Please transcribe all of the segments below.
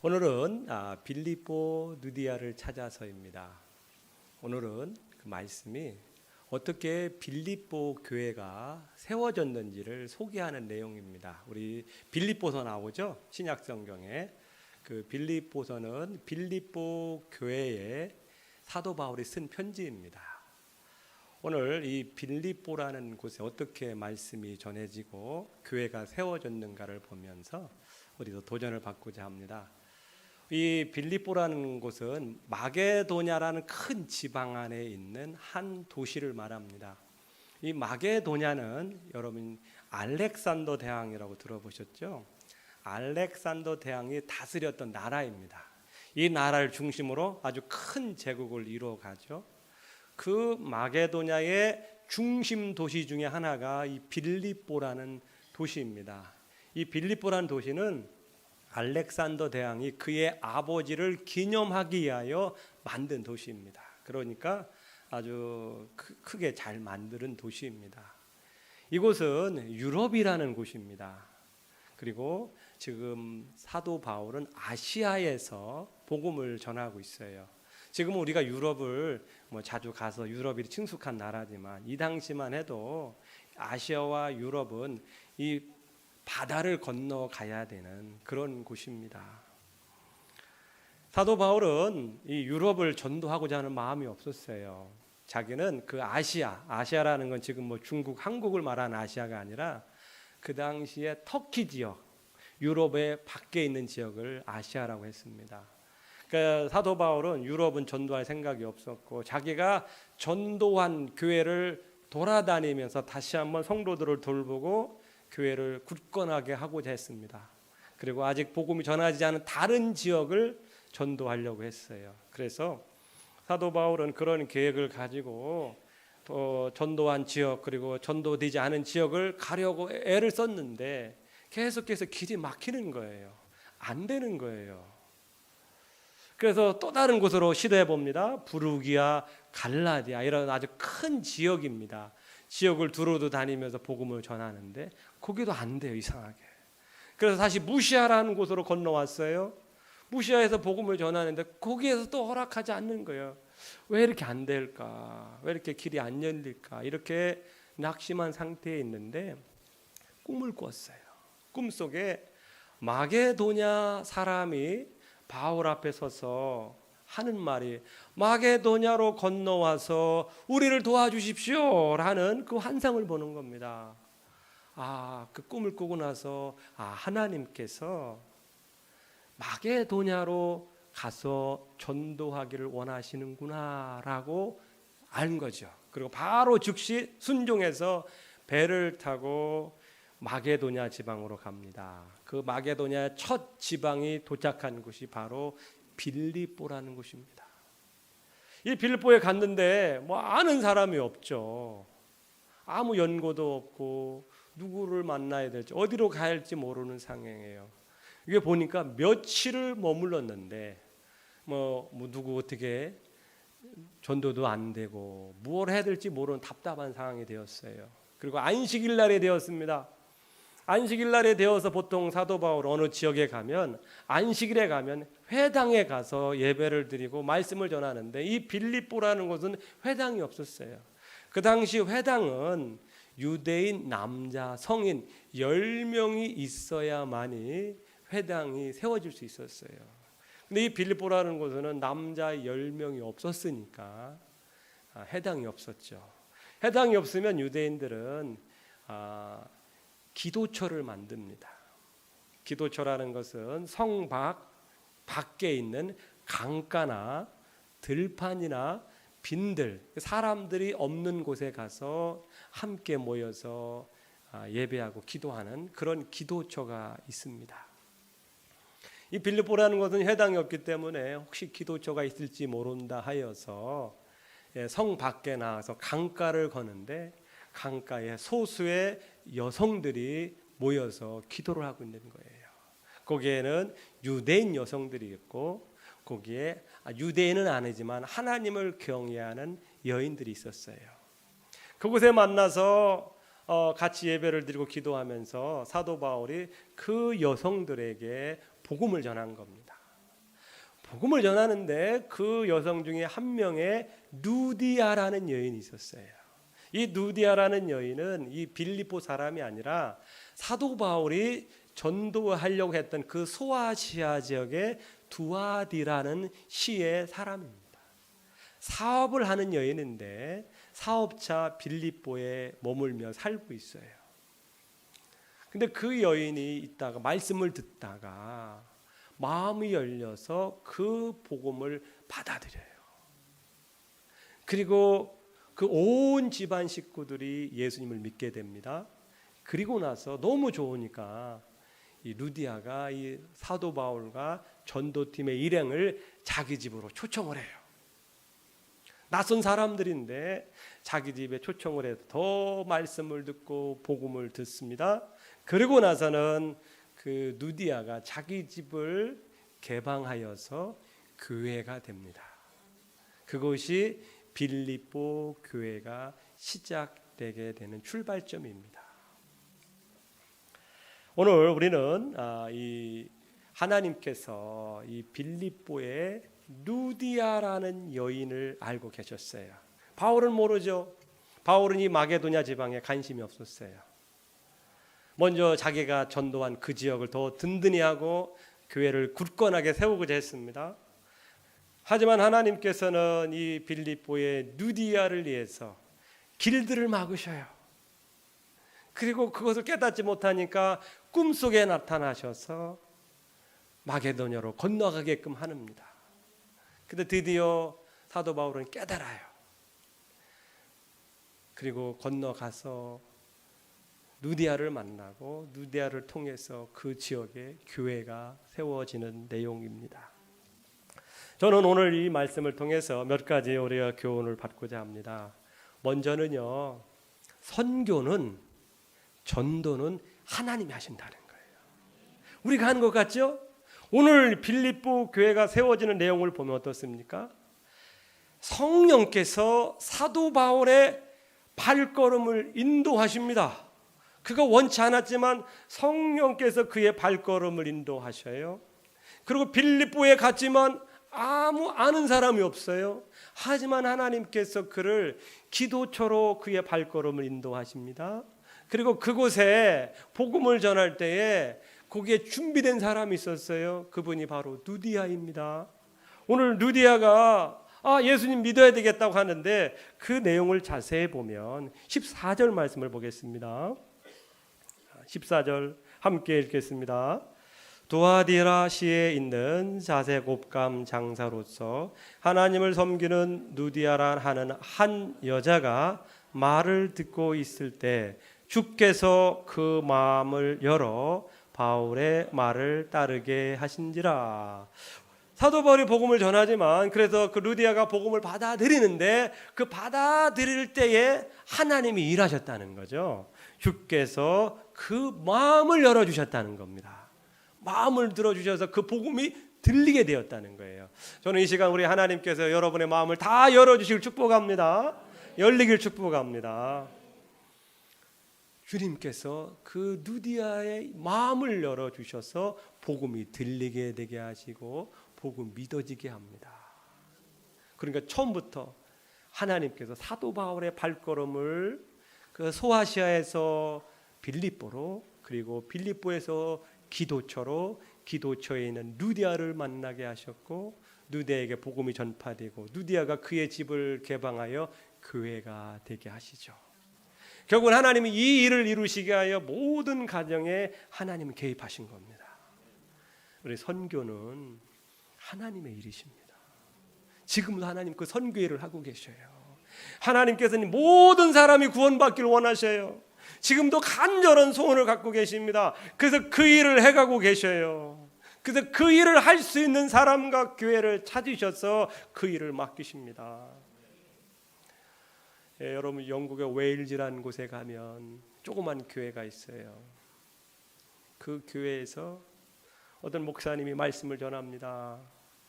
오늘은 빌립보 누디아를 찾아서입니다. 오늘은 그 말씀이 어떻게 빌립보 교회가 세워졌는지를 소개하는 내용입니다. 우리 빌립보서 나오죠? 신약 성경에 그 빌립보서는 빌립보 교회에 사도 바울이 쓴 편지입니다. 오늘 이 빌립보라는 곳에 어떻게 말씀이 전해지고 교회가 세워졌는가를 보면서 우리도 도전을 받고자 합니다. 이 빌립보라는 곳은 마게도냐라는 큰 지방 안에 있는 한 도시를 말합니다. 이 마게도냐는 여러분 알렉산더 대왕이라고 들어보셨죠? 알렉산더 대왕이 다스렸던 나라입니다. 이 나라를 중심으로 아주 큰 제국을 이루어가죠. 그 마게도냐의 중심 도시 중에 하나가 이 빌립보라는 도시입니다. 이 빌립보라는 도시는 알렉산더 대왕이 그의 아버지를 기념하기 위하여 만든 도시입니다. 그러니까 아주 크게 잘 만든 도시입니다. 이곳은 유럽이라는 곳입니다. 그리고 지금 사도 바울은 아시아에서 복음을 전하고 있어요. 지금 우리가 유럽을 자주 가서 유럽이 친숙한 나라지만 이 당시만 해도 아시아와 유럽은 이 바다를 건너가야 되는 그런 곳입니다. 사도 바울은 이 유럽을 전도하고자 하는 마음이 없었어요. 자기는 그 아시아라는 건 지금 중국, 한국을 말하는 아시아가 아니라 그 당시에 터키 지역, 유럽의 밖에 있는 지역을 아시아라고 했습니다. 그러니까 사도 바울은 유럽은 전도할 생각이 없었고 자기가 전도한 교회를 돌아다니면서 다시 한번 성도들을 돌보고 교회를 굳건하게 하고자 했습니다. 그리고 아직 복음이 전하지 않은 다른 지역을 전도하려고 했어요. 그래서 사도 바울은 그런 계획을 가지고 전도한 지역 그리고 전도되지 않은 지역을 가려고 애를 썼는데 계속해서 길이 막히는 거예요. 안 되는 거예요. 그래서 또 다른 곳으로 시도해 봅니다. 부르기아, 갈라디아 이런 아주 큰 지역입니다. 지역을 두루두 다니면서 복음을 전하는데 거기도 안 돼요, 이상하게. 그래서 다시 무시아라는 곳으로 건너왔어요. 무시아에서 복음을 전하는데 거기에서 또 허락하지 않는 거예요. 왜 이렇게 안 될까? 왜 이렇게 길이 안 열릴까? 이렇게 낙심한 상태에 있는데 꿈을 꿨어요. 꿈속에 마게도냐 사람이 바울 앞에 서서 하는 말이 마게도냐로 건너와서 우리를 도와주십시오 라는 그 환상을 보는 겁니다. 그 꿈을 꾸고 나서 하나님께서 마게도냐로 가서 전도하기를 원하시는구나 라고 알 거죠. 그리고 바로 즉시 순종해서 배를 타고 마게도냐 지방으로 갑니다. 그 마게도냐의 첫 지방이 도착한 곳이 바로 빌립보라는 곳입니다. 이 빌립보에 갔는데 아는 사람이 없죠. 아무 연고도 없고 누구를 만나야 될지 어디로 가야 할지 모르는 상황이에요. 이게 보니까 며칠을 머물렀는데 누구 어떻게 전도도 안 되고 무엇을 해야 될지 모르는 답답한 상황이 되었어요. 그리고 안식일 날에 되었습니다. 안식일 날에 되어서 보통 사도 바울 어느 지역에 가면 안식일에 가면 회당에 가서 예배를 드리고 말씀을 전하는데 이 빌립보라는 곳은 회당이 없었어요. 그 당시 회당은 유대인 남자 성인 10명이 있어야만이 회당이 세워질 수 있었어요. 근데 이 빌립보라는 곳은 남자 10명이 없었으니까 회당이 없었죠. 회당이 없으면 유대인들은 기도처를 만듭니다. 기도처라는 것은 성 밖에 있는 강가나 들판이나 빈들, 사람들이 없는 곳에 가서 함께 모여서 예배하고 기도하는 그런 기도처가 있습니다. 이 빌립보라는 것은 회당이 없기 때문에 혹시 기도처가 있을지 모른다 하여서 성 밖에 나와서 강가를 거는데 강가에 소수의 여성들이 모여서 기도를 하고 있는 거예요. 거기에는 유대인 여성들이 있고 거기에 유대인은 아니지만 하나님을 경외하는 여인들이 있었어요. 그곳에 만나서 같이 예배를 드리고 기도하면서 사도 바울이 그 여성들에게 복음을 전한 겁니다. 복음을 전하는데 그 여성 중에 한 명의 누디아라는 여인이 있었어요. 이 누디아라는 여인은 이 빌립보 사람이 아니라 사도 바울이 전도하려고 했던 그 소아시아 지역의 두아디라는 시의 사람입니다. 사업을 하는 여인인데 사업자 빌립보에 머물며 살고 있어요. 근데 그 여인이 있다가 말씀을 듣다가 마음이 열려서 그 복음을 받아들여요. 그리고 그 온 집안 식구들이 예수님을 믿게 됩니다. 그리고 나서 너무 좋으니까 이 루디아가 이 사도 바울과 전도팀의 일행을 자기 집으로 초청을 해요. 낯선 사람들인데 자기 집에 초청을 해서 더 말씀을 듣고 복음을 듣습니다. 그리고 나서는 그 누디아가 자기 집을 개방하여서 교회가 됩니다. 그것이 빌립보 교회가 시작되게 되는 출발점입니다. 오늘 우리는 이 하나님께서 이 빌립보의 누디아라는 여인을 알고 계셨어요. 바울은 모르죠. 바울은 이 마게도냐 지방에 관심이 없었어요. 먼저 자기가 전도한 그 지역을 더 든든히 하고 교회를 굳건하게 세우고자 했습니다. 하지만 하나님께서는 이 빌립보의 누디아를 위해서 길들을 막으셔요. 그리고 그것을 깨닫지 못하니까 꿈속에 나타나셔서 마게도냐로 건너가게끔 합니다. 근데 드디어 사도 바울은 깨달아요. 그리고 건너가서 누디아를 만나고 누디아를 통해서 그 지역에 교회가 세워지는 내용입니다. 저는 오늘 이 말씀을 통해서 몇 가지 우리가 교훈을 받고자 합니다. 먼저는요, 선교는 전도는 하나님이 하신다는 거예요. 우리가 하는 것 같죠? 오늘 빌립보 교회가 세워지는 내용을 보면 어떻습니까? 성령께서 사도 바울의 발걸음을 인도하십니다. 그가 원치 않았지만 성령께서 그의 발걸음을 인도하셔요. 그리고 빌립보에 갔지만 아무 아는 사람이 없어요. 하지만 하나님께서 그를 기도처로 그의 발걸음을 인도하십니다. 그리고 그곳에 복음을 전할 때에 거기에 준비된 사람이 있었어요. 그분이 바로 누디아입니다. 오늘 누디아가 예수님 믿어야 되겠다고 하는데 그 내용을 자세히 보면 14절 말씀을 보겠습니다. 14절 함께 읽겠습니다. 두아디라시에 있는 자색 곶감 장사로서 하나님을 섬기는 누디아라 하는 한 여자가 말을 듣고 있을 때 주께서 그 마음을 열어 바울의 말을 따르게 하신지라. 사도 바울이 복음을 전하지만 그래서 그 루디아가 복음을 받아들이는데 그 받아들일 때에 하나님이 일하셨다는 거죠. 주께서 그 마음을 열어주셨다는 겁니다. 마음을 들어주셔서 그 복음이 들리게 되었다는 거예요. 저는 이 시간 우리 하나님께서 여러분의 마음을 다 열어주시길 축복합니다. 열리길 축복합니다. 주님께서 그 누디아의 마음을 열어주셔서 복음이 들리게 되게 하시고 복음 믿어지게 합니다. 그러니까 처음부터 하나님께서 사도 바울의 발걸음을 그 소아시아에서 빌립보로, 그리고 빌립보에서 기도처로, 기도처에 있는 누디아를 만나게 하셨고 누디아에게 복음이 전파되고 누디아가 그의 집을 개방하여 교회가 되게 하시죠. 결국은 하나님이 이 일을 이루시게 하여 모든 가정에 하나님은 개입하신 겁니다. 우리 선교는 하나님의 일이십니다. 지금도 하나님 그 선교 일을 하고 계셔요. 하나님께서는 모든 사람이 구원받기를 원하셔요. 지금도 간절한 소원을 갖고 계십니다. 그래서 그 일을 해가고 계셔요. 그래서 그 일을 할 수 있는 사람과 교회를 찾으셔서 그 일을 맡기십니다. 여러분 영국의 웨일즈라는 곳에 가면 조그만 교회가 있어요. 그 교회에서 어떤 목사님이 말씀을 전합니다.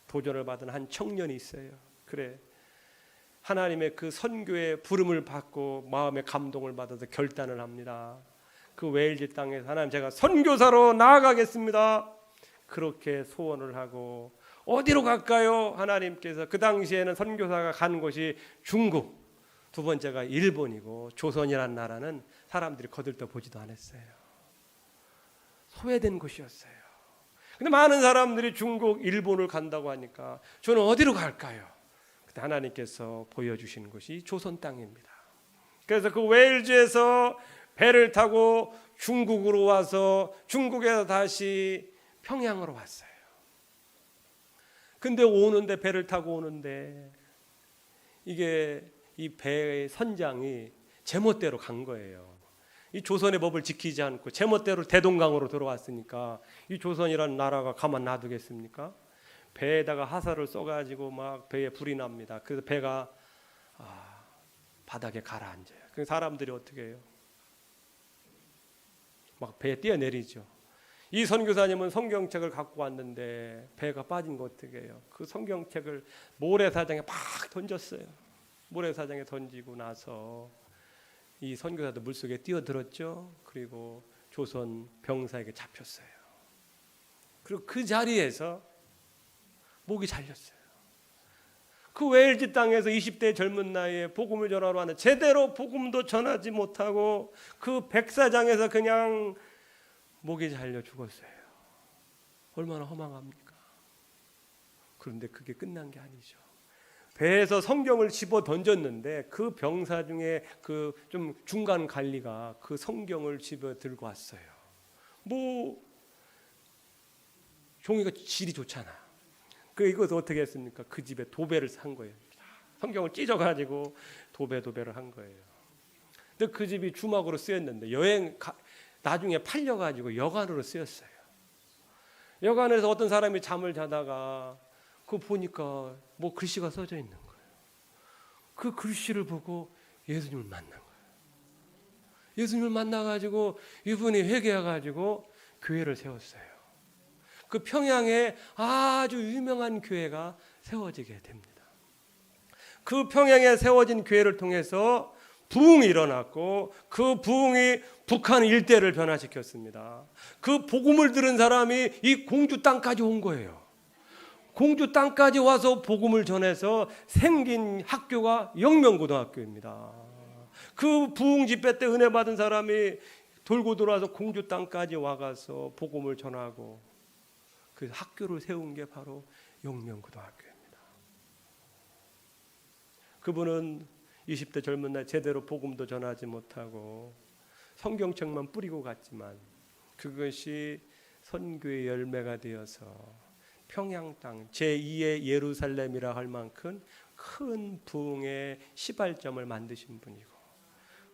도전을 받은 한 청년이 있어요. 그래, 하나님의 그 선교의 부름을 받고 마음의 감동을 받아서 결단을 합니다. 그 웨일즈 땅에서 하나님 제가 선교사로 나아가겠습니다. 그렇게 소원을 하고 어디로 갈까요? 하나님께서 그 당시에는 선교사가 간 곳이 중국, 두 번째가 일본이고 조선이라는 나라는 사람들이 거들떠 보지도 않았어요. 소외된 곳이었어요. 근데 많은 사람들이 중국, 일본을 간다고 하니까 저는 어디로 갈까요? 그때 하나님께서 보여주신 곳이 조선 땅입니다. 그래서 그 웨일즈에서 배를 타고 중국으로 와서 중국에서 다시 평양으로 왔어요. 근데 오는데 배를 타고 오는데 이게 이 배의 선장이 제멋대로 간 거예요. 이 조선의 법을 지키지 않고 제멋대로 대동강으로 들어왔으니까 이 조선이라는 나라가 가만 놔두겠습니까? 배에다가 화살을 쏘가지고 막 배에 불이 납니다. 그래서 배가 바닥에 가라앉아요. 그 사람들이 어떻게 해요? 막 배에 뛰어내리죠. 이 선교사님은 성경책을 갖고 왔는데 배가 빠진 거 어떻게 해요? 그 성경책을 모래사장에 팍 던졌어요. 모래사장에 던지고 나서 이 선교사도 물속에 뛰어들었죠. 그리고 조선 병사에게 잡혔어요. 그리고 그 자리에서 목이 잘렸어요. 그 웨일즈 땅에서 20대 젊은 나이에 복음을 전하러 왔는데 제대로 복음도 전하지 못하고 그 백사장에서 그냥 목이 잘려 죽었어요. 얼마나 허망합니까? 그런데 그게 끝난 게 아니죠. 배에서 성경을 집어 던졌는데 그 병사 중에 그 좀 중간 관리가 그 성경을 집어 들고 왔어요. 뭐 종이가 질이 좋잖아. 그 이것을 어떻게 했습니까? 그 집에 도배를 산 거예요. 성경을 찢어가지고 도배를 한 거예요. 근데 그 집이 주막으로 쓰였는데 나중에 팔려가지고 여관으로 쓰였어요. 여관에서 어떤 사람이 잠을 자다가 그거 보니까 뭐 글씨가 써져 있는 거예요. 그 글씨를 보고 예수님을 만난 거예요. 예수님을 만나가지고 이분이 회개해가지고 교회를 세웠어요. 그 평양에 아주 유명한 교회가 세워지게 됩니다. 그 평양에 세워진 교회를 통해서 부흥이 일어났고 그 부흥이 북한 일대를 변화시켰습니다. 그 복음을 들은 사람이 이 공주 땅까지 온 거예요. 공주 땅까지 와서 복음을 전해서 생긴 학교가 영명고등학교입니다. 그 부흥 집회 때 은혜 받은 사람이 돌고 돌아서 공주 땅까지 와가서 복음을 전하고 그 학교를 세운 게 바로 영명고등학교입니다. 그분은 20대 젊은 날 제대로 복음도 전하지 못하고 성경책만 뿌리고 갔지만 그것이 선교의 열매가 되어서 평양 땅 제2의 예루살렘이라 할 만큼 큰 부흥의 시발점을 만드신 분이고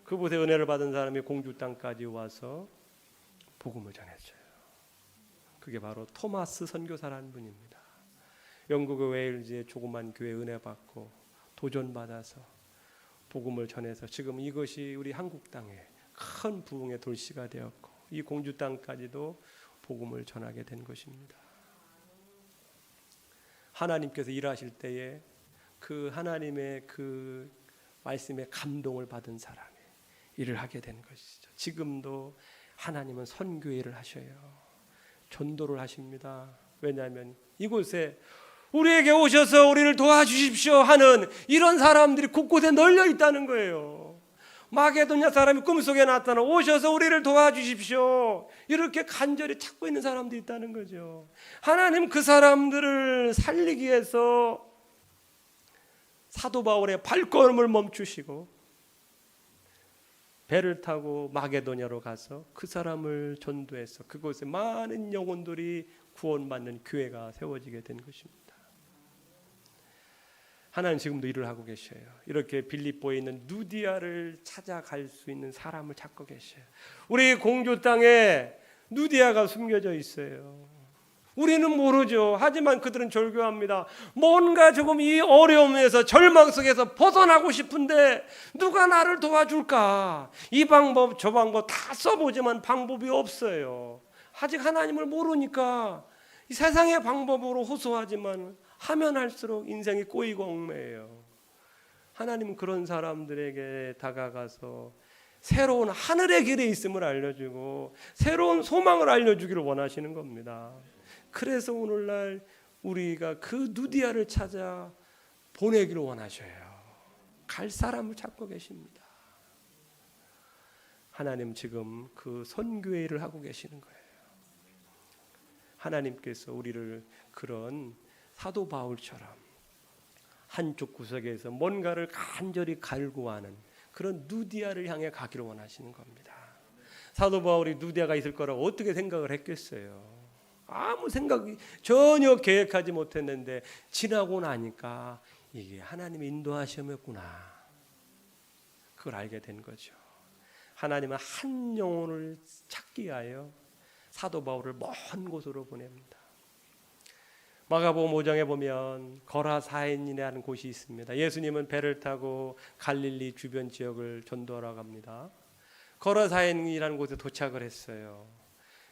그곳에 은혜를 받은 사람이 공주 땅까지 와서 복음을 전했어요. 그게 바로 토마스 선교사라는 분입니다. 영국의 웨일즈의 조그만 교회 은혜 받고 도전받아서 복음을 전해서 지금 이것이 우리 한국 땅에 큰 부흥의 돌시가 되었고 이 공주 땅까지도 복음을 전하게 된 것입니다. 하나님께서 일하실 때에 그 하나님의 그 말씀에 감동을 받은 사람이 일을 하게 된 것이죠. 지금도 하나님은 선교 일을 하셔요. 전도를 하십니다. 왜냐하면 이곳에 우리에게 오셔서 우리를 도와주십시오 하는 이런 사람들이 곳곳에 널려 있다는 거예요. 마게도냐 사람이 꿈속에 나타나 오셔서 우리를 도와주십시오 이렇게 간절히 찾고 있는 사람들이 있다는 거죠. 하나님 그 사람들을 살리기 위해서 사도 바울의 발걸음을 멈추시고 배를 타고 마게도냐로 가서 그 사람을 전도해서 그곳에 많은 영혼들이 구원받는 교회가 세워지게 된 것입니다. 하나님 지금도 일을 하고 계셔요. 이렇게 빌립보에 있는 누디아를 찾아갈 수 있는 사람을 찾고 계셔요. 우리 공주 땅에 누디아가 숨겨져 있어요. 우리는 모르죠. 하지만 그들은 절교합니다. 뭔가 조금 이 어려움에서 절망 속에서 벗어나고 싶은데 누가 나를 도와줄까? 이 방법 저 방법 다 써보지만 방법이 없어요. 아직 하나님을 모르니까 이 세상의 방법으로 호소하지만 하면 할수록 인생이 꼬이고 얽매여요. 하나님은 그런 사람들에게 다가가서 새로운 하늘의 길에 있음을 알려주고 새로운 소망을 알려주기를 원하시는 겁니다. 그래서 오늘날 우리가 그 누디아를 찾아 보내기를 원하셔요. 갈 사람을 찾고 계십니다. 하나님 지금 그 선교의 일을 하고 계시는 거예요. 하나님께서 우리를 그런 사도 바울처럼 한쪽 구석에서 뭔가를 간절히 갈구하는 그런 누디아를 향해 가기를 원하시는 겁니다. 사도 바울이 누디아가 있을 거라고 어떻게 생각을 했겠어요? 아무 생각이 전혀 계획하지 못했는데 지나고 나니까 이게 하나님의 인도하심이었구나. 그걸 알게 된 거죠. 하나님은 한 영혼을 찾기 위하여 사도 바울을 먼 곳으로 보냅니다. 마가복음 5장에 보면 거라사인이라는 곳이 있습니다. 예수님은 배를 타고 갈릴리 주변 지역을 전도하러 갑니다. 거라사인이라는 곳에 도착을 했어요.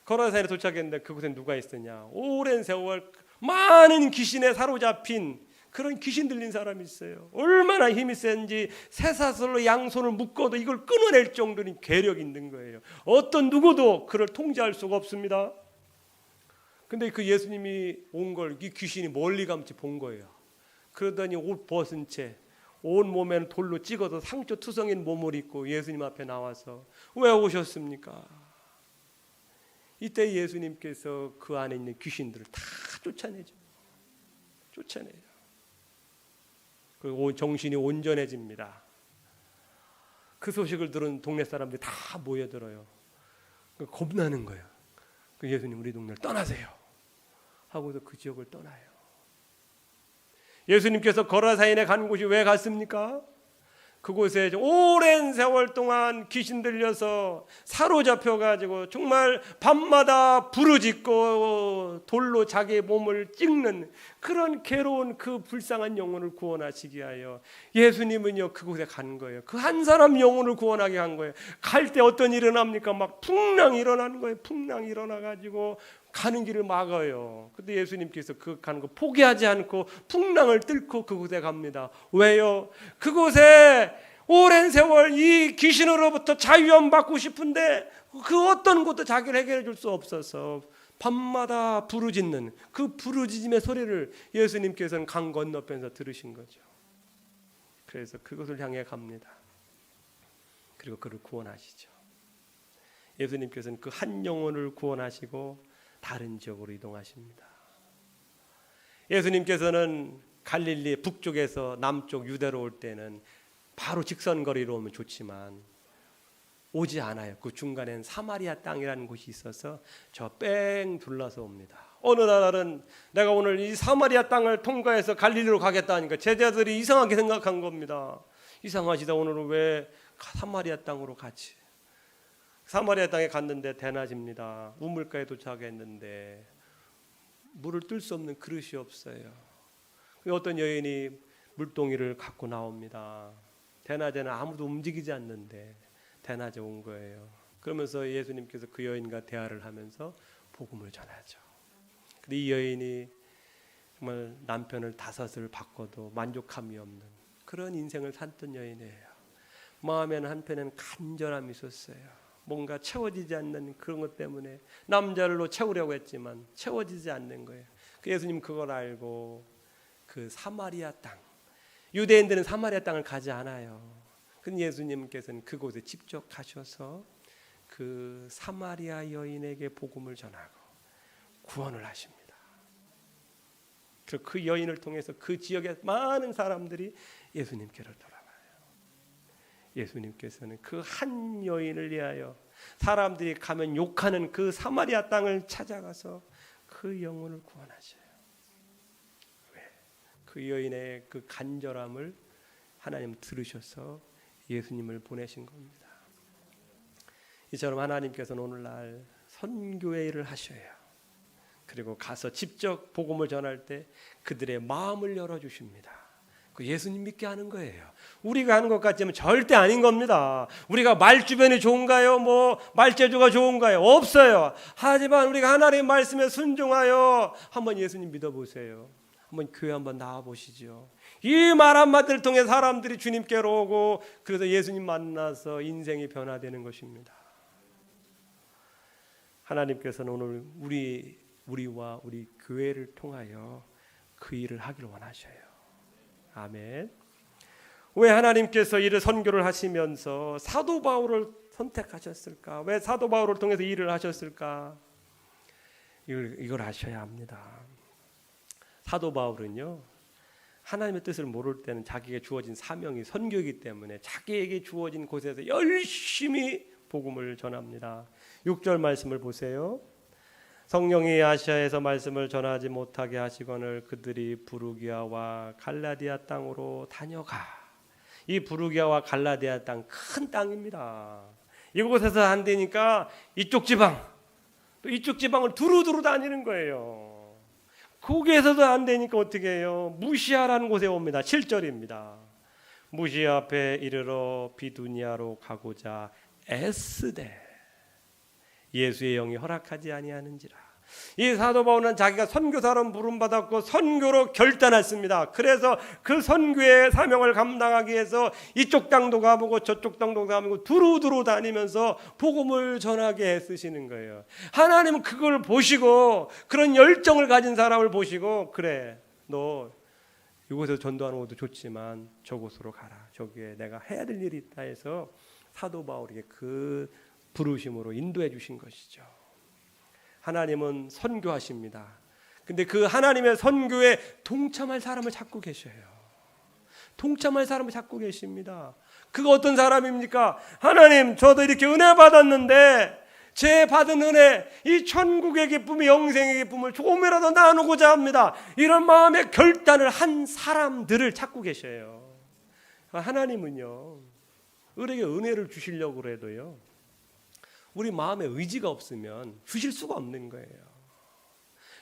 거라사인에 도착했는데 그곳에 누가 있었냐? 오랜 세월 많은 귀신에 사로잡힌 그런 귀신 들린 사람이 있어요. 얼마나 힘이 센지 쇠사슬로 양손을 묶어도 이걸 끊어낼 정도는 괴력이 있는 거예요. 어떤 누구도 그를 통제할 수가 없습니다. 근데 그 예수님이 온 걸 이 귀신이 멀리 감지 본 거예요. 그러더니 옷 벗은 채 온 몸에는 돌로 찍어서 상처 투성인 몸을 입고 예수님 앞에 나와서 왜 오셨습니까? 이때 예수님께서 그 안에 있는 귀신들을 다 쫓아내죠. 그 정신이 온전해집니다. 그 소식을 들은 동네 사람들이 다 모여들어요. 겁나는 거예요. 그 예수님 우리 동네를 떠나세요 하고서 그 지역을 떠나요. 예수님께서 거라사인에 간 곳이 왜 갔습니까? 그곳에 오랜 세월 동안 귀신 들려서 사로잡혀가지고 정말 밤마다 부르짖고 돌로 자기의 몸을 찍는 그런 괴로운 그 불쌍한 영혼을 구원하시기 위하여 예수님은요 그곳에 간 거예요. 그 한 사람 영혼을 구원하게 한 거예요. 갈 때 어떤 일이 일어납니까? 막 풍랑이 일어나는 거예요. 풍랑이 일어나가지고 가는 길을 막아요. 근데 예수님께서 그 가는 거 포기하지 않고 풍랑을 뚫고 그곳에 갑니다. 왜요? 그곳에 오랜 세월 이 귀신으로부터 자유함 받고 싶은데 그 어떤 것도 자기를 해결해 줄 수 없어서 밤마다 부르짖는 그 부르짖음의 소리를 예수님께서는 강 건너편에서 들으신 거죠. 그래서 그것을 향해 갑니다. 그리고 그를 구원하시죠. 예수님께서는 그 한 영혼을 구원하시고 다른 지역으로 이동하십니다. 예수님께서는 갈릴리 북쪽에서 남쪽 유대로 올 때는 바로 직선거리로 오면 좋지만 오지 않아요. 그 중간엔 사마리아 땅이라는 곳이 있어서 저 뺑 둘러서 옵니다. 어느 날은 내가 오늘 이 사마리아 땅을 통과해서 갈릴리로 가겠다 하니까 제자들이 이상하게 생각한 겁니다. 이상하시다, 오늘은 왜 사마리아 땅으로 가지? 사마리아 땅에 갔는데 대낮입니다. 우물가에 도착했는데 물을 뜰 수 없는 그릇이 없어요. 어떤 여인이 물동이를 갖고 나옵니다. 대낮에는 아무도 움직이지 않는데 대낮에 온 거예요. 그러면서 예수님께서 그 여인과 대화를 하면서 복음을 전하죠. 근데 이 여인이 정말 남편을 5을 바꿔도 만족함이 없는 그런 인생을 살던 여인이에요. 마음에는 한편에는 간절함이 있었어요. 뭔가 채워지지 않는 그런 것 때문에 남자로 채우려고 했지만 채워지지 않는 거예요. 그 예수님 그걸 알고 그 사마리아 땅, 유대인들은 사마리아 땅을 가지 않아요. 근데 예수님께서는 그곳에 직접 가셔서 그 사마리아 여인에게 복음을 전하고 구원을 하십니다. 그리고 그 여인을 통해서 그 지역의 많은 사람들이 예수님께로 돌아와요. 예수님께서는 그 한 여인을 위하여 사람들이 가면 욕하는 그 사마리아 땅을 찾아가서 그 영혼을 구원하셔요. 왜? 그 여인의 그 간절함을 하나님 들으셔서 예수님을 보내신 겁니다. 이처럼 하나님께서는 오늘날 선교의 일을 하셔요. 그리고 가서 직접 복음을 전할 때 그들의 마음을 열어주십니다. 그 예수님 믿게 하는 거예요. 우리가 하는 것 같지만 절대 아닌 겁니다. 우리가 말 주변이 좋은가요? 뭐 말재주가 좋은가요? 없어요. 하지만 우리가 하나님의 말씀에 순종하여 한번 예수님 믿어보세요. 한번 교회 한번 나와보시죠. 이 말 한마디를 통해 사람들이 주님께로 오고 그래서 예수님 만나서 인생이 변화되는 것입니다. 하나님께서는 오늘 우리와 우리 교회를 통하여 그 일을 하기를 원하셔요. 아멘. 왜 하나님께서 이를 선교를 하시면서 사도 바울을 선택하셨을까? 왜 사도 바울을 통해서 일을 하셨을까? 이걸 아셔야 합니다. 사도 바울은요, 하나님의 뜻을 모를 때는 자기에게 주어진 사명이 선교이기 때문에 자기에게 주어진 곳에서 열심히 복음을 전합니다. 6절 말씀을 보세요. 성령이 아시아에서 말씀을 전하지 못하게 하시거늘 그들이 부르기아와 갈라디아 땅으로 다녀가. 이 부르기아와 갈라디아 땅 큰 땅입니다. 이곳에서 안 되니까 이쪽 지방, 또 이쪽 지방을 두루두루 다니는 거예요. 거기에서도 안 되니까 어떻게 해요? 무시아라는 곳에 옵니다. 7절입니다. 무시아 앞에 이르러 비두니아로 가고자 애쓰되 예수의 영이 허락하지 아니하는지라. 이 사도 바울은 자기가 선교사로 부름받았고 선교로 결단했습니다. 그래서 그 선교의 사명을 감당하기 위해서 이쪽 땅도 가보고 저쪽 땅도 가보고 두루두루 다니면서 복음을 전하게 애쓰시는 거예요. 하나님은 그걸 보시고 그런 열정을 가진 사람을 보시고 그래 너 이곳에서 전도하는 것도 좋지만 저곳으로 가라. 저기에 내가 해야 될 일이 있다 해서 사도 바울에게 그 부르심으로 인도해 주신 것이죠. 하나님은 선교하십니다. 근데 그 하나님의 선교에 동참할 사람을 찾고 계셔요. 동참할 사람을 찾고 계십니다. 그가 어떤 사람입니까? 하나님, 저도 이렇게 은혜 받았는데 제 받은 은혜, 이 천국의 기쁨, 영생의 기쁨을 조금이라도 나누고자 합니다. 이런 마음의 결단을 한 사람들을 찾고 계셔요. 하나님은요, 우리에게 은혜를 주시려고 해도요, 우리 마음에 의지가 없으면 주실 수가 없는 거예요.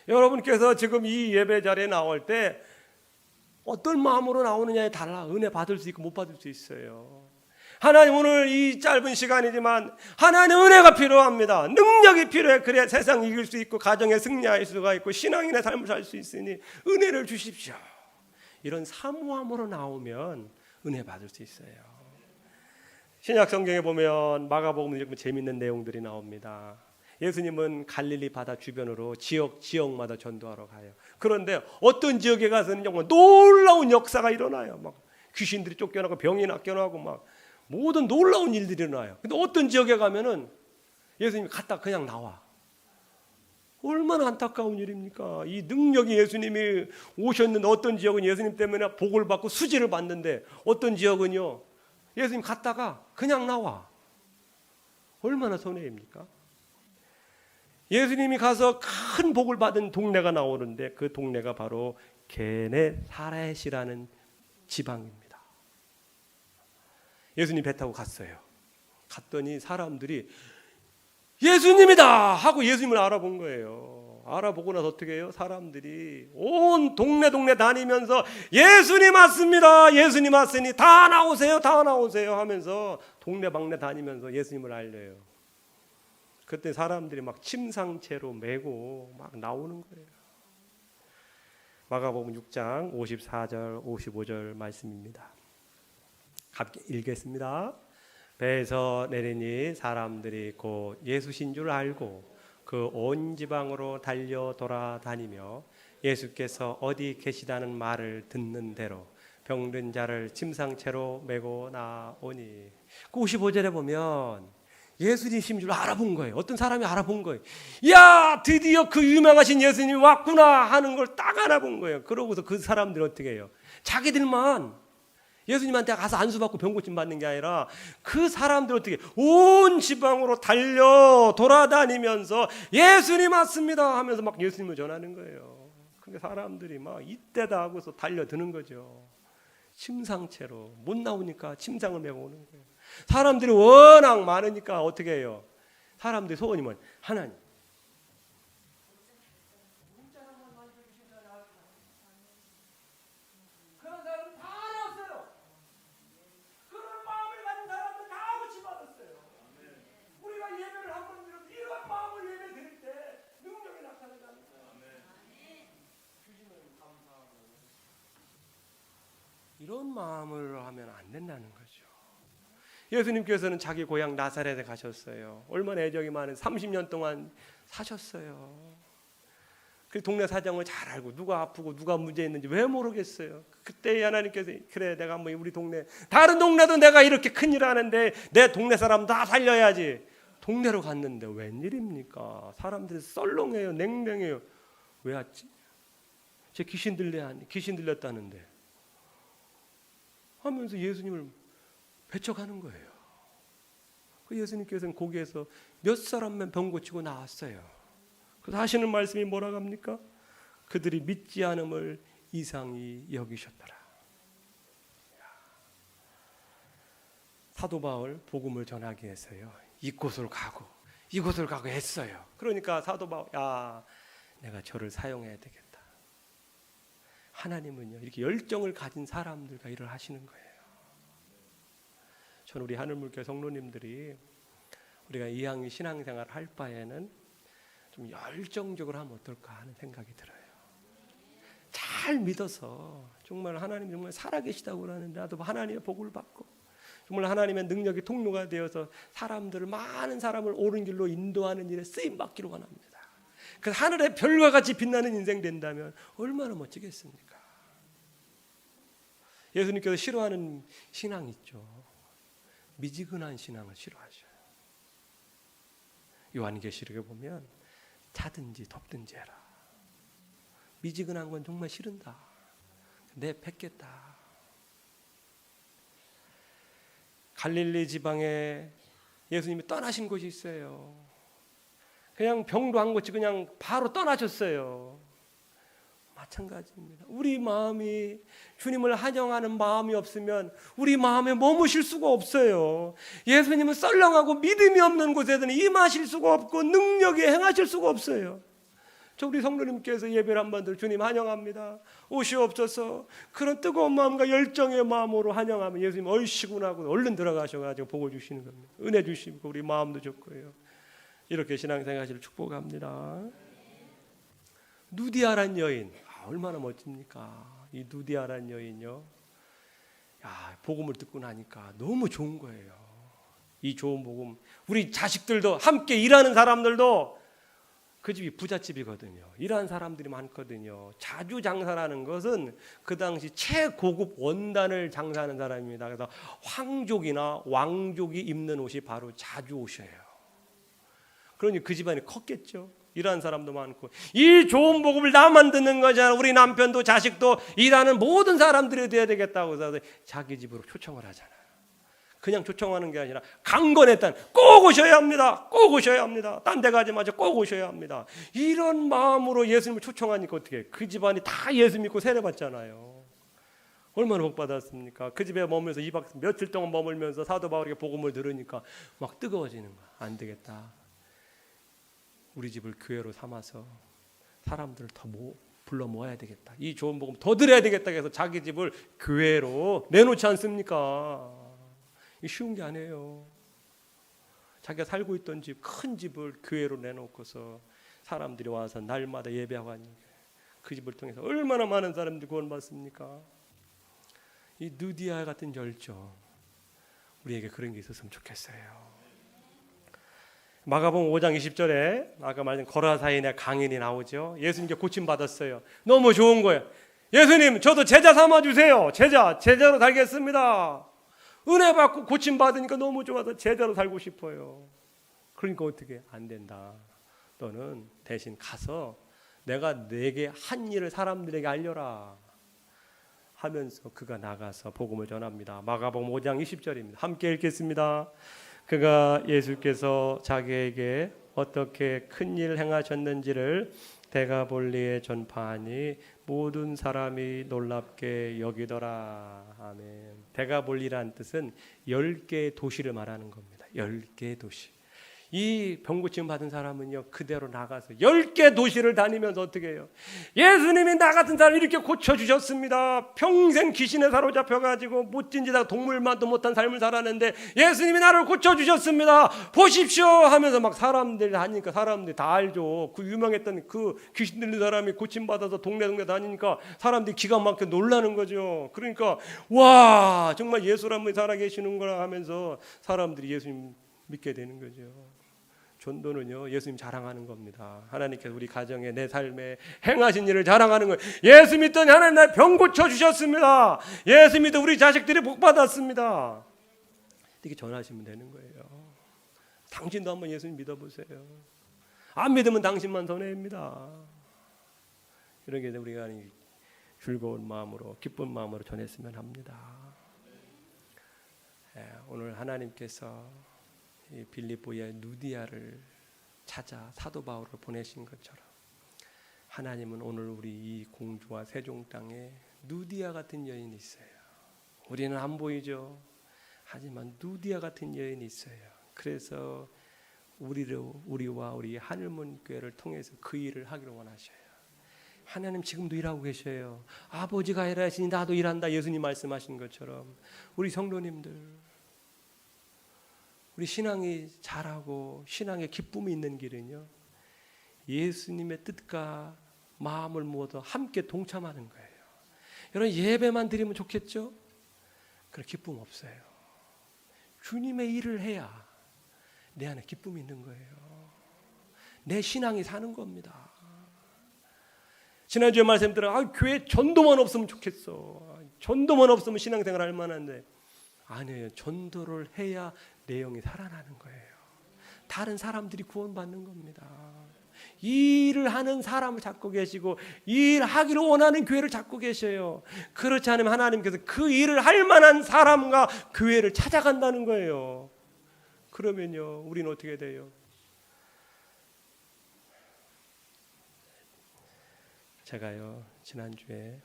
여러분께서 지금 이 예배 자리에 나올 때 어떤 마음으로 나오느냐에 달라 은혜 받을 수 있고 못 받을 수 있어요. 하나님, 오늘 이 짧은 시간이지만 하나님 은혜가 필요합니다. 능력이 필요해. 그래야 세상 이길 수 있고 가정에 승리할 수가 있고 신앙인의 삶을 살 수 있으니 은혜를 주십시오. 이런 사모함으로 나오면 은혜 받을 수 있어요. 신약 성경에 보면 마가복음 이렇게 재밌는 내용들이 나옵니다. 예수님은 갈릴리 바다 주변으로 지역마다 전도하러 가요. 그런데 어떤 지역에 가서는 정말 놀라운 역사가 일어나요. 막 귀신들이 쫓겨나고 병이 낫겨나고 막 모든 놀라운 일들이 일어나요. 근데 어떤 지역에 가면은 예수님이 갔다 그냥 나와. 얼마나 안타까운 일입니까? 이 능력이 예수님이 오셨는데 어떤 지역은 예수님 때문에 복을 받고 수지를 받는데 어떤 지역은요, 예수님 갔다가 그냥 나와. 얼마나 손해입니까? 예수님이 가서 큰 복을 받은 동네가 나오는데 그 동네가 바로 게네사렛이라는 지방입니다. 예수님 배 타고 갔어요. 갔더니 사람들이 예수님이다 하고 예수님을 알아본 거예요. 알아보고 나서 어떻게 해요? 사람들이 온 동네 다니면서 예수님 왔습니다. 예수님 왔으니 다 나오세요. 다 나오세요 하면서 동네방네 다니면서 예수님을 알려요. 그때 사람들이 막 침상채로 메고 막 나오는 거예요. 마가복음 6장 54절 55절 말씀입니다. 함께 읽겠습니다. 배에서 내리니 사람들이 곧 예수신 줄 알고 그 온 지방으로 달려 돌아다니며 예수께서 어디 계시다는 말을 듣는 대로 병든 자를 침상채로 메고 나오니. 그 55절에 보면 예수님이신 줄 알아본 거예요. 어떤 사람이 알아본 거예요. 야, 드디어 그 유명하신 예수님이 왔구나 하는 걸 딱 알아본 거예요. 그러고서 그 사람들이 어떻게 해요? 자기들만 예수님한테 가서 안수받고 병고침 받는 게 아니라 그 사람들 어떻게 온 지방으로 달려 돌아다니면서 예수님 왔습니다 하면서 막 예수님을 전하는 거예요. 근데 사람들이 막 이때다 하고서 달려드는 거죠. 침상채로 못 나오니까 침상을 메고 오는 거예요. 사람들이 워낙 많으니까 어떻게 해요? 사람들이 소원이 뭐냐? 하나님, 그런 사람들 다 나왔어요. 그런 마음을 가진 사람들 다 고치 받았어요. 우리가 예배를 한번 드려도 이런 마음을 예배 드릴 때 능력이 나타나잖아요. 주시면 감사하고 이런 마음을 하면 안 된다는 거죠. 예수님께서는 자기 고향 나사렛에 가셨어요. 얼마나 애정이 많은 30년 동안 사셨어요. 그 동네 사정을 잘 알고 누가 아프고 누가 문제 있는지 왜 모르겠어요. 그때 하나님께서 그래 내가 한번 우리 동네 다른 동네도 내가 이렇게 큰일 하는데 내 동네 사람 다 살려야지. 동네로 갔는데 웬일입니까? 사람들이 썰렁해요. 냉랭해요. 왜 왔지? 제 귀신 들렸다는데 하면서 예수님을 배척하는 거예요. 그 예수님께서는 거기에서 몇 사람만 병 고치고 나왔어요. 그래서 하시는 말씀이 뭐라고 합니까? 그들이 믿지 않음을 이상히 여기셨더라. 사도 바울 복음을 전하기 위해서요. 이곳을 가고 했어요. 그러니까 사도 바울 내가 저를 사용해야 되겠다. 하나님은요 이렇게 열정을 가진 사람들과 일을 하시는 거예요. 저는 우리 하늘물교 성도님들이 우리가 이왕 신앙생활을 할 바에는 좀 열정적으로 하면 어떨까 하는 생각이 들어요. 잘 믿어서 정말 하나님 정말 살아계시다고 하는데 나도 하나님의 복을 받고 정말 하나님의 능력이 통로가 되어서 많은 사람을 옳은 길로 인도하는 일에 쓰임 받기를 원합니다. 그 하늘의 별과 같이 빛나는 인생 된다면 얼마나 멋지겠습니까? 예수님께서 싫어하는 신앙 있죠. 미지근한 신앙을 싫어하셔요. 요한계시록에 보면 자든지 덥든지 해라. 미지근한 건 정말 싫은다. 내 뵙겠다. 갈릴리 지방에 예수님이 떠나신 곳이 있어요. 그냥 병도 안 고치고 그냥 바로 떠나셨어요. 마찬가지입니다. 우리 마음이 주님을 환영하는 마음이 없으면 우리 마음에 머무실 수가 없어요. 예수님은 썰렁하고 믿음이 없는 곳에서는 임하실 수가 없고 능력이 행하실 수가 없어요. 저 우리 성도님께서 예배를 한번 들 주님 환영합니다. 오시옵소서. 그런 뜨거운 마음과 열정의 마음으로 환영하면 예수님 얼씨구나 하고 얼른 들어가셔가지고 복을 주시는 겁니다. 은혜 주시고 우리 마음도 좋고요. 이렇게 신앙생활을 축복합니다. 누디아란 여인 얼마나 멋집니까? 이 누디아란 여인요. 복음을 듣고 나니까 너무 좋은 거예요. 이 좋은 복음. 우리 자식들도 함께 일하는 사람들도 그 집이 부잣집이거든요. 일하는 사람들이 많거든요. 자주 장사라는 것은 그 당시 최고급 원단을 장사하는 사람입니다. 그래서 황족이나 왕족이 입는 옷이 바로 자주 옷이에요. 그러니 그 집안이 컸겠죠. 일하는 사람도 많고 이 좋은 복음을 나만 듣는 거잖아. 우리 남편도 자식도 일하는 모든 사람들이 돼야 되겠다고 해서 자기 집으로 초청을 하잖아요. 그냥 초청하는 게 아니라 강건했던 꼭 오셔야 합니다. 꼭 오셔야 합니다. 딴 데 가지 마시고 꼭 오셔야 합니다. 이런 마음으로 예수님을 초청하니까 어떻게 해요? 그 집안이 다 예수 믿고 세례받잖아요. 얼마나 복 받았습니까? 그 집에 머물면서 2박 며칠 동안 머물면서 사도 바울에게 복음을 들으니까 막 뜨거워지는 거야. 안 되겠다. 우리 집을 교회로 삼아서 사람들을 더 불러 모아야 되겠다. 이 좋은 복음 더 들어야 되겠다 해서 자기 집을 교회로 내놓지 않습니까? 이 쉬운 게 아니에요. 자기가 살고 있던 집, 큰 집을 교회로 내놓고서 사람들이 와서 날마다 예배하고 하는 그 집을 통해서 얼마나 많은 사람들이 구원받습니까? 이 누디아 같은 열정, 우리에게 그런 게 있었으면 좋겠어요. 마가복음 5장 20절에 아까 말한 거라사인의 강인이 나오죠. 예수님께 고침받았어요. 너무 좋은 거예요. 예수님 저도 제자 삼아주세요. 제자로 살겠습니다. 은혜 받고 고침받으니까 너무 좋아서 제자로 살고 싶어요. 그러니까 어떻게 안 된다. 너는 대신 가서 내가 내게 한 일을 사람들에게 알려라 하면서 그가 나가서 복음을 전합니다. 마가복음 5장 20절입니다. 함께 읽겠습니다. 그가 예수께서 자기에게 어떻게 큰 일을 행하셨는지를 데가볼리에 전파하니 모든 사람이 놀랍게 여기더라. 아멘. 데가볼리라는 뜻은 10개의 도시를 말하는 겁니다. 10개의 도시. 이 병고침 받은 사람은요 그대로 나가서 10개 도시를 다니면서 어떻게 해요? 예수님이 나 같은 사람 이렇게 고쳐주셨습니다. 평생 귀신에 사로잡혀가지고 못진 짓하고 동물만도 못한 삶을 살았는데 예수님이 나를 고쳐주셨습니다. 보십시오 하면서 막 사람들이 다니니까 사람들이 다 알죠. 그 유명했던 그 귀신 들린 사람이 고침받아서 동네 다니니까 사람들이 기가 막혀 놀라는 거죠. 그러니까 와 정말 예수라는 분이 살아계시는구나 하면서 사람들이 예수님 믿게 되는 거죠. 전도는요, 예수님 자랑하는 겁니다. 하나님께서 우리 가정에, 내 삶에 행하신 일을 자랑하는 거예요. 예수 믿더니 하나님 날 병 고쳐주셨습니다. 예수 믿어 우리 자식들이 복 받았습니다. 이렇게 전하시면 되는 거예요. 당신도 한번 예수님 믿어보세요. 안 믿으면 당신만 손해입니다. 이런 게 우리가 즐거운 마음으로, 기쁜 마음으로 전했으면 합니다. 오늘 하나님께서 이 빌립보의 누디아를 찾아 사도 바울을 보내신 것처럼 하나님은 오늘 우리 이 공주와 세종 땅에 누디아 같은 여인이 있어요. 우리는 안 보이죠. 하지만 누디아 같은 여인이 있어요. 그래서 우리와 우리 하늘문 교회를 통해서 그 일을 하기를 원하셔요. 하나님 지금도 일하고 계셔요. 아버지가 일하시니 나도 일한다. 예수님 말씀하신 것처럼 우리 성도님들, 우리 신앙이 잘하고 신앙의 기쁨이 있는 길은요, 예수님의 뜻과 마음을 모두 함께 동참하는 거예요. 여러분 예배만 드리면 좋겠죠? 그런 기쁨 없어요. 주님의 일을 해야 내 안에 기쁨이 있는 거예요. 내 신앙이 사는 겁니다. 지난주에 말씀 들어 교회 전도만 없으면 좋겠어. 전도만 없으면 신앙생활 할 만한데 아니에요. 전도를 해야 내 영이 살아나는 거예요. 다른 사람들이 구원받는 겁니다. 이 일을 하는 사람을 찾고 계시고 이 일을 하기를 원하는 교회를 찾고 계셔요. 그렇지 않으면 하나님께서 그 일을 할 만한 사람과 교회를 찾아간다는 거예요. 그러면요 우리는 어떻게 돼요? 제가요 지난주에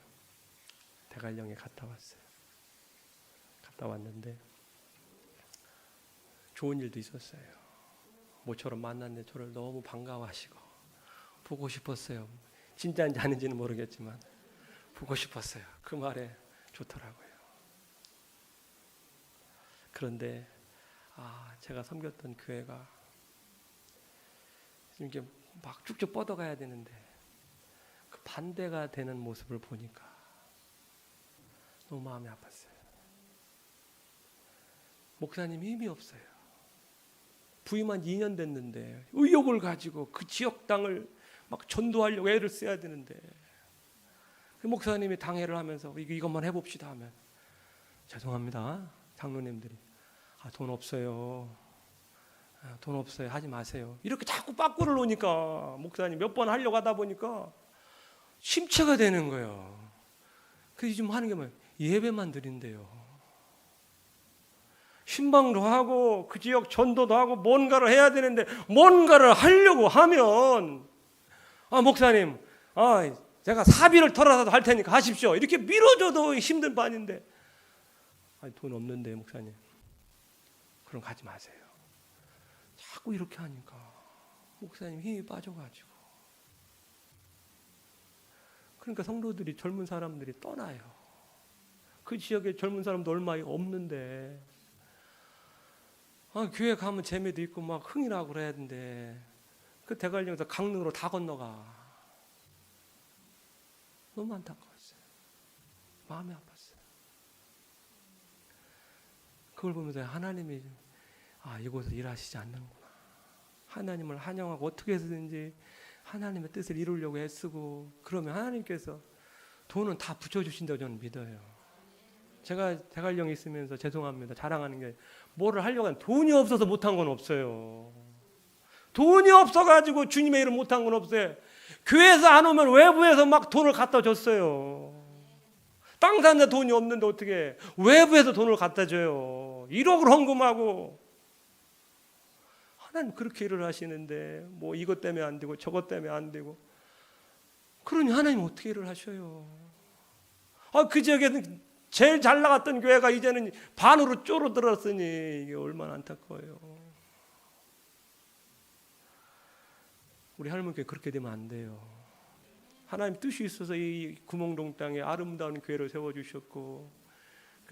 대관령에 갔다 왔어요. 갔다 왔는데 좋은 일도 있었어요. 모처럼 만났는데 저를 너무 반가워하시고 보고 싶었어요. 진짜인지 아닌지는 모르겠지만 보고 싶었어요. 그 말에 좋더라고요. 그런데 제가 섬겼던 교회가 이렇게 막 쭉쭉 뻗어가야 되는데 그 반대가 되는 모습을 보니까 너무 마음이 아팠어요. 목사님이 힘이 없어요. 부임한 2년 됐는데 의욕을 가지고 그 지역 땅을 막 전도하려고 애를 써야 되는데 그 목사님이 당회를 하면서 이것만 해봅시다 하면 죄송합니다. 장로님들이 돈 없어요. 돈 없어요. 하지 마세요. 이렇게 자꾸 빠꾸를 놓으니까 목사님 몇 번 하려고 하다 보니까 심체가 되는 거예요. 그래서 지금 하는 게 뭐예요? 예배만 드린대요. 신방도 하고 그 지역 전도도 하고 뭔가를 해야 되는데 뭔가를 하려고 하면 목사님 제가 사비를 털어서 할 테니까 하십시오. 이렇게 밀어줘도 힘든 반인데 돈 없는데 목사님 그럼 가지 마세요. 자꾸 이렇게 하니까 목사님 힘이 빠져가지고 그러니까 성도들이 젊은 사람들이 떠나요. 그 지역에 젊은 사람도 얼마 없는데 교회 가면 재미도 있고 막 흥이 나고 그래야 되는데 그 대관령에서 강릉으로 다 건너가. 너무 안타까웠어요. 마음이 아팠어요. 그걸 보면서 하나님이 이곳에서 일하시지 않는구나. 하나님을 환영하고 어떻게 해서든지 하나님의 뜻을 이루려고 애쓰고 그러면 하나님께서 돈은 다 붙여주신다고 저는 믿어요. 제가 대관령에 있으면서 죄송합니다. 자랑하는 게 뭐를 하려고 하면 돈이 없어서 못한 건 없어요. 돈이 없어가지고 주님의 일을 못한 건 없어요. 교회에서 안 오면 외부에서 막 돈을 갖다 줬어요. 땅 사는데 돈이 없는데 어떻게 외부에서 돈을 갖다 줘요. 1억을 헌금하고 하나님 그렇게 일을 하시는데 뭐 이것 때문에 안 되고 저것 때문에 안 되고 그러니 하나님 어떻게 일을 하셔요. 그 지역에는 제일 잘 나갔던 교회가 이제는 반으로 쪼르들었으니 이게 얼마나 안타까워요. 우리 할머니께 그렇게 되면 안 돼요. 하나님 뜻이 있어서 이 구멍동 땅에 아름다운 교회를 세워주셨고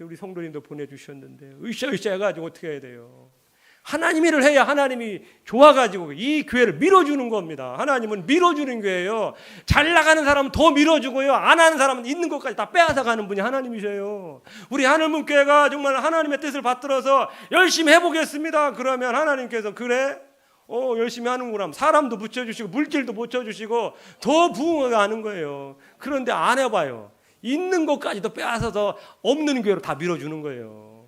우리 성도님도 보내주셨는데 으쌰으쌰 해가지고 어떻게 해야 돼요. 하나님 일을 해야 하나님이 좋아가지고 이 교회를 밀어주는 겁니다. 하나님은 밀어주는 교회예요. 잘 나가는 사람은 더 밀어주고요. 안 하는 사람은 있는 것까지 다 빼앗아가는 분이 하나님이세요. 우리 하늘문 교회가 정말 하나님의 뜻을 받들어서 열심히 해보겠습니다. 그러면 하나님께서 그래? 열심히 하는구나. 사람도 붙여주시고 물질도 붙여주시고 더 부흥가 하는 거예요. 그런데 안 해봐요. 있는 것까지도 빼앗아서 없는 교회로 다 밀어주는 거예요.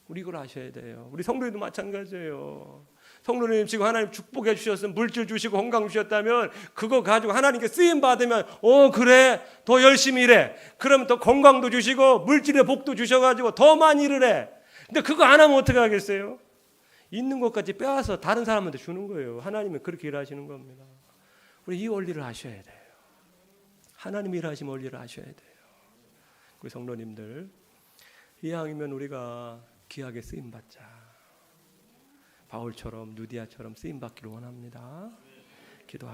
우리 이걸 아셔야 돼요. 우리 성도님도 마찬가지예요. 성도님 지금 하나님 축복해 주셨으면 물질 주시고 건강 주셨다면 그거 가지고 하나님께 쓰임 받으면 그래 더 열심히 일해. 그러면 더 건강도 주시고 물질의 복도 주셔가지고 더 많이 일을 해. 근데 그거 안 하면 어떻게 하겠어요? 있는 것까지 빼앗아 다른 사람한테 주는 거예요. 하나님은 그렇게 일하시는 겁니다. 우리 이 원리를 아셔야 돼요. 하나님이 일하시면 원리를 아셔야 돼요. 우리 성도님들 이왕이면 우리가 귀하게 쓰임받자. 바울처럼 누디아처럼 쓰임받기를 원합니다. 기도하겠습니다.